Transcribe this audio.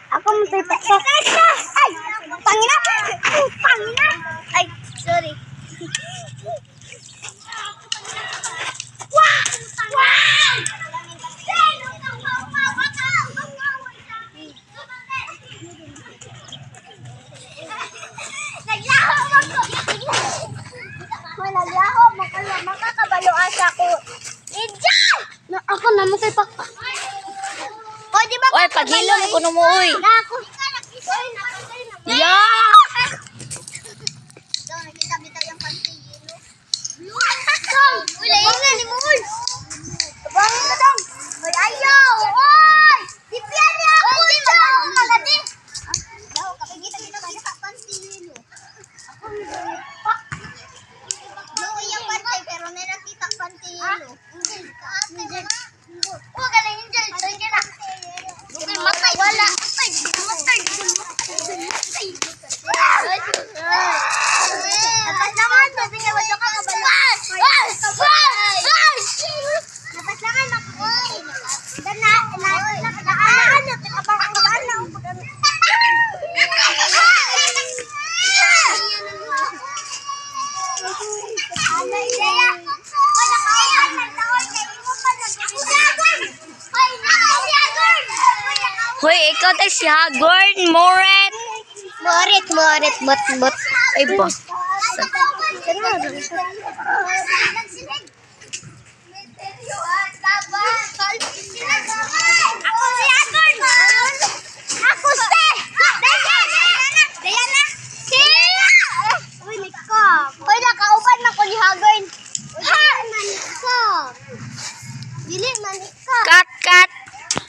Ako matay pa. Ay! Pangina! Pangina! Ay, sorry. Wow! Wow! Naglaho ako! Naglaho! Makakabalo asa ko. Idiyan! Ako namatay pa. O, di ba? Oy, paghilo mo kuno mo, uy. Yeah! Nakita yung pantigilo. Uy, laingan ni mo, uy. Tabangin na dong. Uy, ayaw. Uy! Dipian niya ako. Uy, magati. Daw, kapigita-kita ba sa pantigilo? Ako yung pak. Doon yung pantay, pero nakita pantigilo. Huwag ka na enjoy. Sorry ka na. Matay. Wala. Matay. Dapat naman. Sabi nga ba ka kabala? Dapat naman makuhay. Nakaalaan na. Pinabang ang gaan na. Hoy, ikaw tayo si Hagorn, Moret. Bot. Ay, boss. Ako si Hagorn.